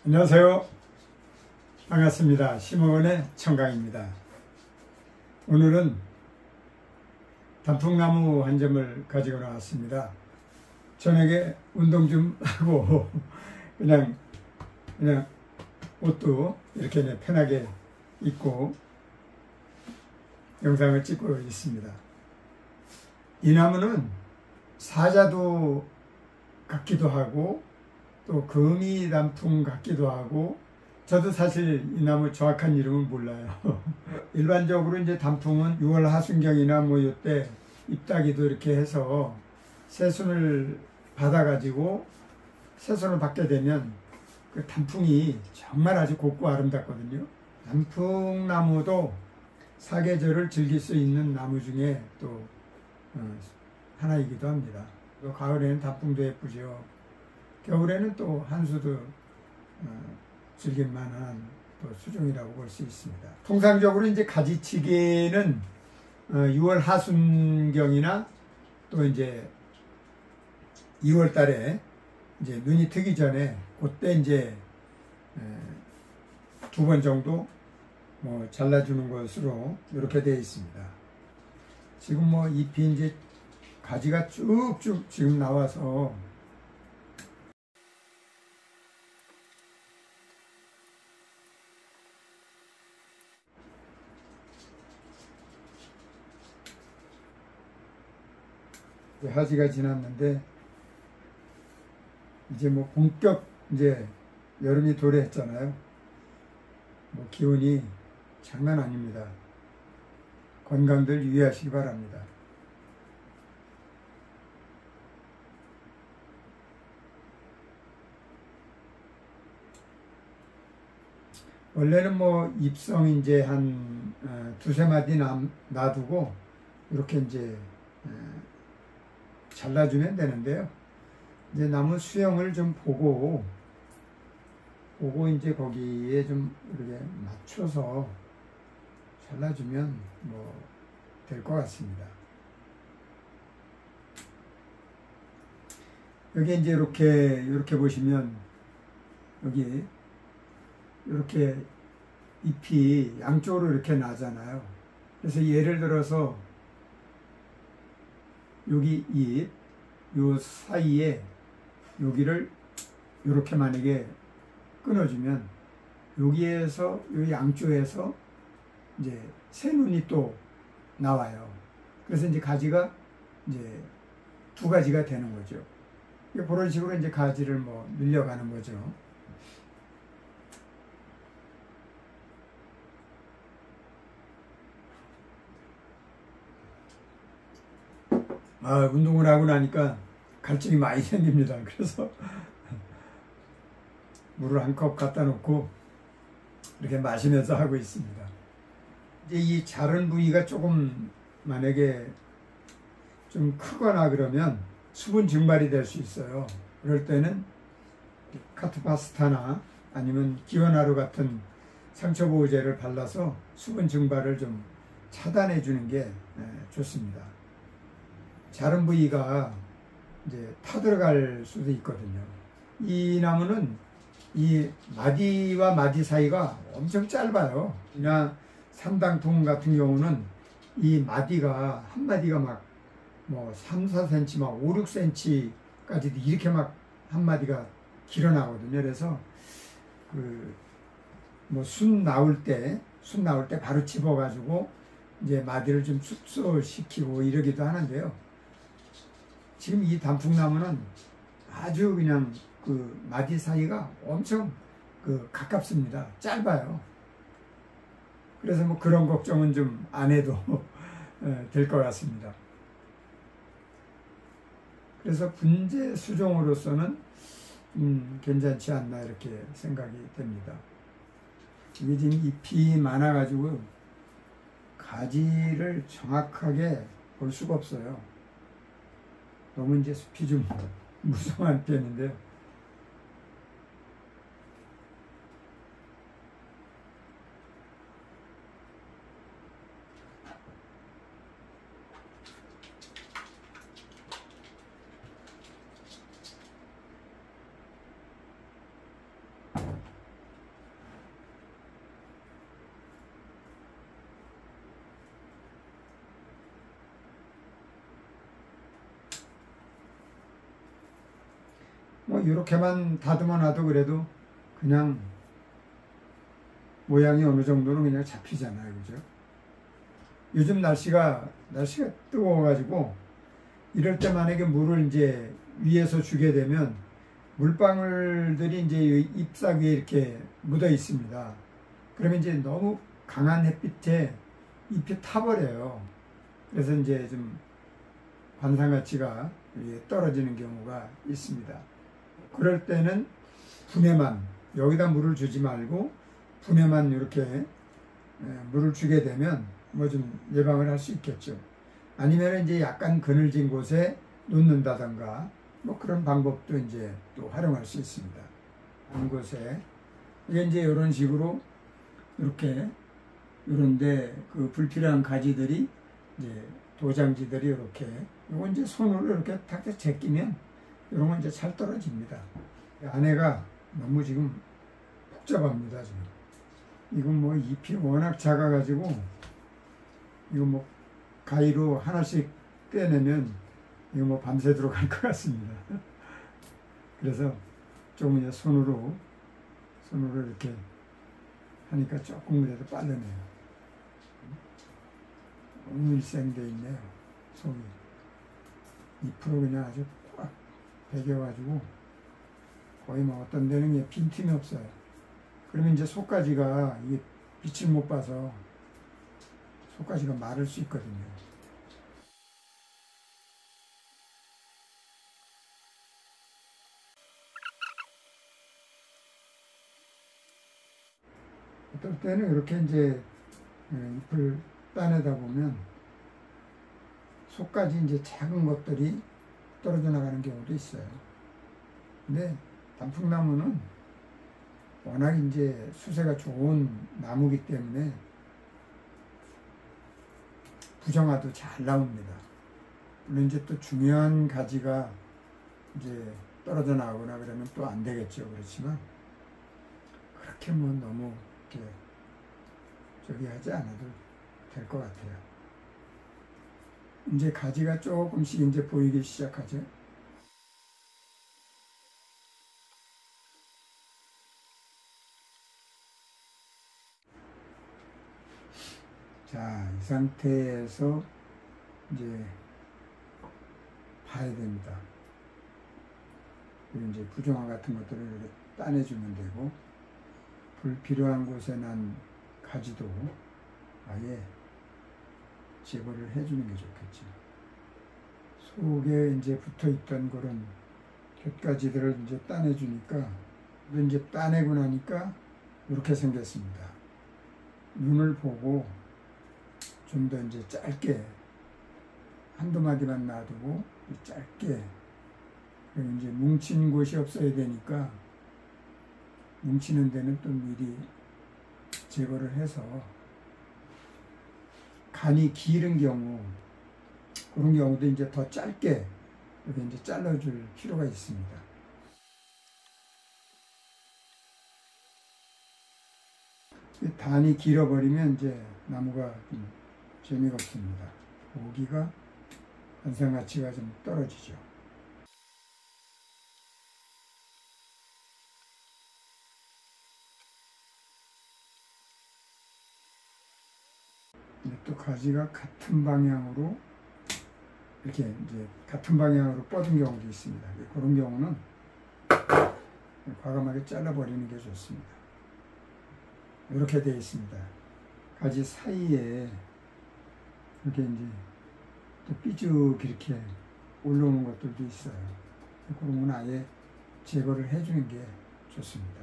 안녕하세요. 반갑습니다. 심어원의 청강입니다. 오늘은 단풍나무 한 점을 가지고 나왔습니다. 저녁에 운동 좀 하고 그냥 옷도 이렇게 편하게 입고 영상을 찍고 있습니다. 이 나무는 사자도 같기도 하고 또 거미단풍 같기도 하고, 저도 사실 이 나무 정확한 이름은 몰라요. 일반적으로 이제 단풍은 6월 하순경이나 뭐 이때 잎따기도 이렇게 해서 새순을 받아가지고 새순을 받게 되면 그 단풍이 정말 아주 곱고 아름답거든요. 단풍나무도 사계절을 즐길 수 있는 나무 중에 또 하나이기도 합니다. 또 가을에는 단풍도 예쁘죠. 겨울에는 또 한수도 즐길 만한 또 수종이라고 볼 수 있습니다. 통상적으로 이제 가지치기는 6월 하순경이나 또 이제 2월 달에 이제 눈이 트기 전에 그때 이제 2번 정도 뭐 잘라주는 것으로 이렇게 되어 있습니다. 지금 뭐 잎이 이제 가지가 쭉쭉 지금 나와서 하지가 지났는데 이제 뭐 본격 이제 여름이 도래했잖아요. 뭐 기온이 장난 아닙니다. 건강들 유의하시기 바랍니다. 원래는 뭐 잎성 이제 한 두세 마디 놔두고 이렇게 이제 잘라주면 되는데요. 이제 나무 수영을 좀 보고 이제 거기에 좀 이렇게 맞춰서 잘라주면 뭐 될 것 같습니다. 여기 이제 이렇게 보시면 여기 이렇게 잎이 양쪽으로 이렇게 나잖아요. 그래서 예를 들어서 여기 잎, 요 사이에 여기를 이렇게 만약에 끊어주면 여기에서 요 양쪽에서 이제 새 눈이 또 나와요. 그래서 이제 가지가 이제 두 가지가 되는 거죠. 그런 식으로 이제 가지를 뭐 늘려가는 거죠. 운동을 하고 나니까 갈증이 많이 생깁니다. 그래서 물을 한 컵 갖다 놓고 이렇게 마시면서 하고 있습니다. 이제 이 자른 부위가 조금 만약에 좀 크거나 그러면 수분 증발이 될 수 있어요. 그럴 때는 카트파스타나 아니면 기원하루 같은 상처 보호제를 발라서 수분 증발을 좀 차단해 주는 게 좋습니다. 자른 부위가 이제 타들어갈 수도 있거든요. 이 나무는 이 마디와 마디 사이가 엄청 짧아요. 그냥 산당풍 같은 경우는 이 마디가 한 마디가 막 뭐 3, 4cm, 막 5, 6cm까지도 이렇게 막 한 마디가 길어 나거든요. 그래서 그 뭐 순 나올 때 바로 집어가지고 이제 마디를 좀 숙소시키고 이러기도 하는데요. 지금 이 단풍나무는 아주 그냥 그 마디 사이가 엄청 가깝습니다. 짧아요. 그래서 뭐 그런 걱정은 좀 안 해도 될 것 같습니다. 그래서 분재 수종으로서는 괜찮지 않나 이렇게 생각이 됩니다. 이게 지금 잎이 많아가지고 가지를 정확하게 볼 수가 없어요. 너무 이제 숲이 좀 무성한 편인데요. 이렇게만 다듬어 놔도 그래도 그냥 모양이 어느 정도는 그냥 잡히잖아요. 그죠? 요즘 날씨가 뜨거워가지고 이럴 때 만약에 물을 이제 위에서 주게 되면 물방울들이 이제 잎사귀에 이렇게 묻어 있습니다. 그러면 이제 너무 강한 햇빛에 잎이 타버려요. 그래서 이제 좀 관상 가치가 떨어지는 경우가 있습니다. 그럴 때는 분에만, 여기다 물을 주지 말고 분에만 이렇게 물을 주게 되면 뭐 좀 예방을 할 수 있겠죠. 아니면 이제 약간 그늘진 곳에 놓는다던가 뭐 그런 방법도 이제 또 활용할 수 있습니다. 한 곳에 이게 이제 이런 식으로 이렇게 이런데 그 불필요한 가지들이 이제 도장지들이 이렇게 이거 이제 손으로 이렇게 탁 제끼면 이런 건 이제 잘 떨어집니다. 안에가 너무 지금 복잡합니다. 지금 이건 뭐 잎이 워낙 작아가지고 이거 뭐 가위로 하나씩 떼내면 이거 뭐 밤새도록 할 것 같습니다. 그래서 조금 이제 손으로 이렇게 하니까 조금이라도 빠르네요. 너무 일생돼 있네요. 속이 잎으로 그냥 아주 꽉 배겨가지고 거의 뭐 어떤 데는 빈틈이 없어요. 그러면 이제 속가지가 이게 빛을 못 봐서 속가지가 마를 수 있거든요. 어떨 때는 이렇게 이제 잎을 따내다 보면 속까지 이제 작은 것들이 떨어져 나가는 경우도 있어요. 근데 단풍나무는 워낙 이제 수세가 좋은 나무기 때문에 부정화도 잘 나옵니다. 물론 이제 또 중요한 가지가 이제 떨어져 나오거나 그러면 또 안 되겠죠. 그렇지만 그렇게 뭐 너무 이렇게 저기 하지 않아도 될 것 같아요. 이제 가지가 조금씩 이제 보이기 시작하죠. 자, 이 상태에서 이제 봐야 됩니다. 그리고 이제 부정화 같은 것들을 이렇게 따내주면 되고, 불필요한 곳에 난 가지도 아예 제거를 해주는 게 좋겠죠. 속에 이제 붙어 있던 그런 곁가지들을 이제 따내주니까, 이제 따내고 나니까 이렇게 생겼습니다. 눈을 보고 좀 더 이제 짧게 한두 마디만 놔두고 짧게, 그리고 이제 뭉친 곳이 없어야 되니까 뭉치는 데는 또 미리 제거를 해서, 간이 길은 경우 그런 경우도 이제 더 짧게 이렇게 이제 잘라줄 필요가 있습니다. 단이 길어버리면 이제 나무가 좀 재미가 없습니다. 보기가 관상 가치가 좀 떨어지죠. 또 가지가 같은 방향으로 이렇게 이제 같은 방향으로 뻗은 경우도 있습니다. 그런 경우는 과감하게 잘라버리는 게 좋습니다. 이렇게 되어 있습니다. 가지 사이에 이렇게 이제 또 삐죽 이렇게 올라오는 것들도 있어요. 그런 건 아예 제거를 해주는 게 좋습니다.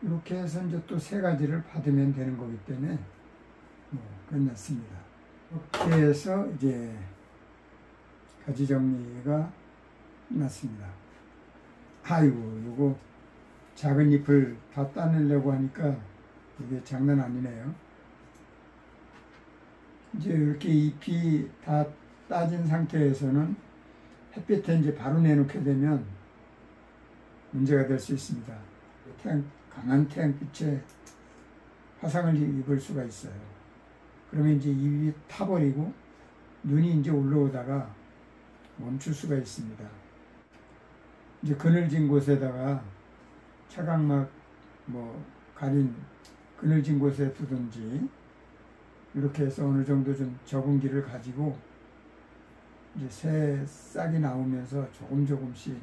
이렇게 해서 이제 또 세 가지를 받으면 되는 거기 때문에 끝났습니다. 이렇게 해서 이제 가지 정리가 끝났습니다. 아이고, 이거 작은 잎을 다 따내려고 하니까 이게 장난 아니네요. 이제 이렇게 잎이 다 따진 상태에서는 햇빛에 이제 바로 내놓게 되면 문제가 될 수 있습니다. 강한 태양빛에 화상을 입을 수가 있어요. 그러면 이제 잎이 타버리고 눈이 이제 올라오다가 멈출 수가 있습니다. 이제 그늘진 곳에다가 차각막 가린 그늘진 곳에 두든지 이렇게 해서 어느 정도 좀 적응기를 가지고 이제 새 싹이 나오면서 조금씩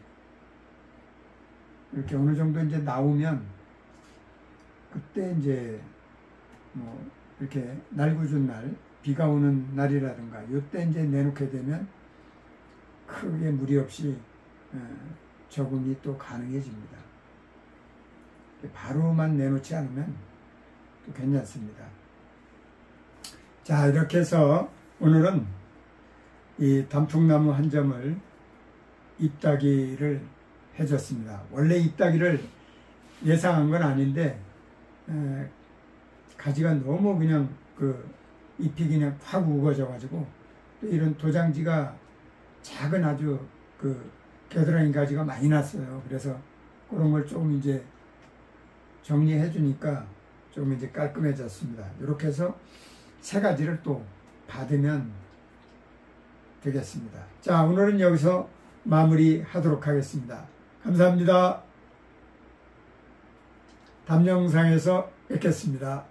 이렇게 어느 정도 이제 나오면 그때 이제 이렇게 날구준 날, 비가 오는 날이라든가 이때 이제 내놓게 되면 크게 무리 없이 적응이 또 가능해집니다. 바로만 내놓지 않으면 또 괜찮습니다. 자, 이렇게 해서 오늘은 이 단풍나무 한 점을 잎따기를 해줬습니다. 원래 잎따기를 예상한 건 아닌데 가지가 너무 그냥 잎이 그냥 확 우거져 가지고 또 이런 도장지가 작은 아주 겨드랑이 가지가 많이 났어요. 그래서 그런 걸 조금 이제 정리해 주니까 좀 이제 깔끔해졌습니다. 이렇게 해서 세 가지를 또 받으면 되겠습니다. 자, 오늘은 여기서 마무리하도록 하겠습니다. 감사합니다. 다음 영상에서 뵙겠습니다.